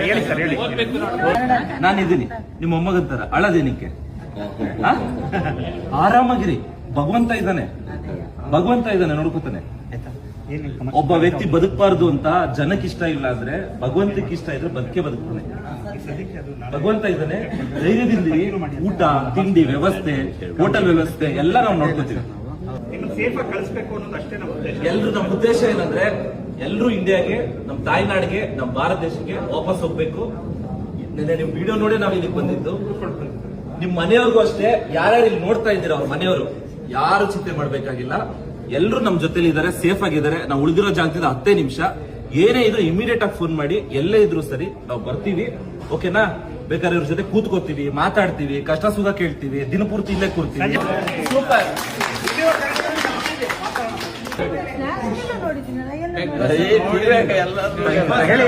ಹೇಳಿ ಸರ್ ಹೇಳಿ. ನಾನಿದ್ದೀನಿ ನಿಮ್ಮ ಮೊಮ್ಮಗಂತರ ಅಳದೇನಿಕ್ಕೆ ಆರಾಮಾಗಿರಿ. ಭಗವಂತ ಇದ್ದಾನೆ, ಭಗವಂತ ಇದ್ದಾನೆ, ನೋಡ್ಕೊತಾನೆ. ಒಬ್ಬ ವ್ಯಕ್ತಿ ಬದುಕಬಾರ್ದು ಅಂತ ಜನಕ್ಕೆ ಇಷ್ಟ ಇಲ್ಲ ಅಂದ್ರೆ ಭಗವಂತಕ್ಕೆ ಇಷ್ಟ ಇದ್ರೆ ಬದುಕ್ತಾನೆ. ಭಗವಂತ ಇದ್ದಾನೆ, ಧೈರ್ಯದಿಂದ ಊಟ ತಿಂಡಿ ವ್ಯವಸ್ಥೆ, ಹೋಟೆಲ್ ವ್ಯವಸ್ಥೆ ಎಲ್ಲ ನಾವು ನೋಡ್ಕೋತೀವಿ. ಎಲ್ರು ನಮ್ಮ ಉದ್ದೇಶ ಏನಂದ್ರೆ ಎಲ್ರು ಇಂಡಿಯಾಗೆ, ನಮ್ಮ ತಾಯ್ನಾಡಿಗೆ, ನಮ್ಮ ಭಾರತ ದೇಶಕ್ಕೆ ವಾಪಸ್ ಹೋಗ್ಬೇಕು. ನಿಮ್ ವಿಡಿಯೋ ನೋಡಿ ನಾವು ಇಲ್ಲಿಗೆ ಬಂದಿದ್ದು. ನಿಮ್ ಮನೆಯವ್ರಿಗೂ ಅಷ್ಟೇ, ಯಾರ್ಯಾರು ಇಲ್ಲಿ ನೋಡ್ತಾ ಇದ್ದೀರಾ ಅವ್ರ ಮನೆಯವರು ಯಾರು ಚಿಂತೆ ಮಾಡ್ಬೇಕಾಗಿಲ್ಲ. ಎಲ್ರು ನಮ್ ಜೊತೆಲಿ ಇದಾರೆ, ಸೇಫ್ ಆಗಿದ್ದಾರೆ. ನಾವು ಉಳಿದಿರೋ ಜಾಗದಿಂದ 10 ನಿಮಿಷ ಏನೇ ಇದ್ರು ಇಮಿಡಿಯೇಟ್ ಆಗಿ ಫೋನ್ ಮಾಡಿ, ಎಲ್ಲೇ ಇದ್ರು ಸರಿ ನಾವು ಬರ್ತೀವಿ. ಓಕೆನಾ? ಬೇಕಾದ್ರೆ ಇವ್ರ ಜೊತೆ ಕೂತ್ಕೋತೀವಿ, ಮಾತಾಡ್ತೀವಿ, ಕಷ್ಟ ಸುಖ ಕೇಳ್ತೀವಿ, ದಿನಪೂರ್ತಿ ಇಲ್ಲೇ ಕೂರ್ತೀವಿ. ಸೂಪರ್. ಹೇಳಿ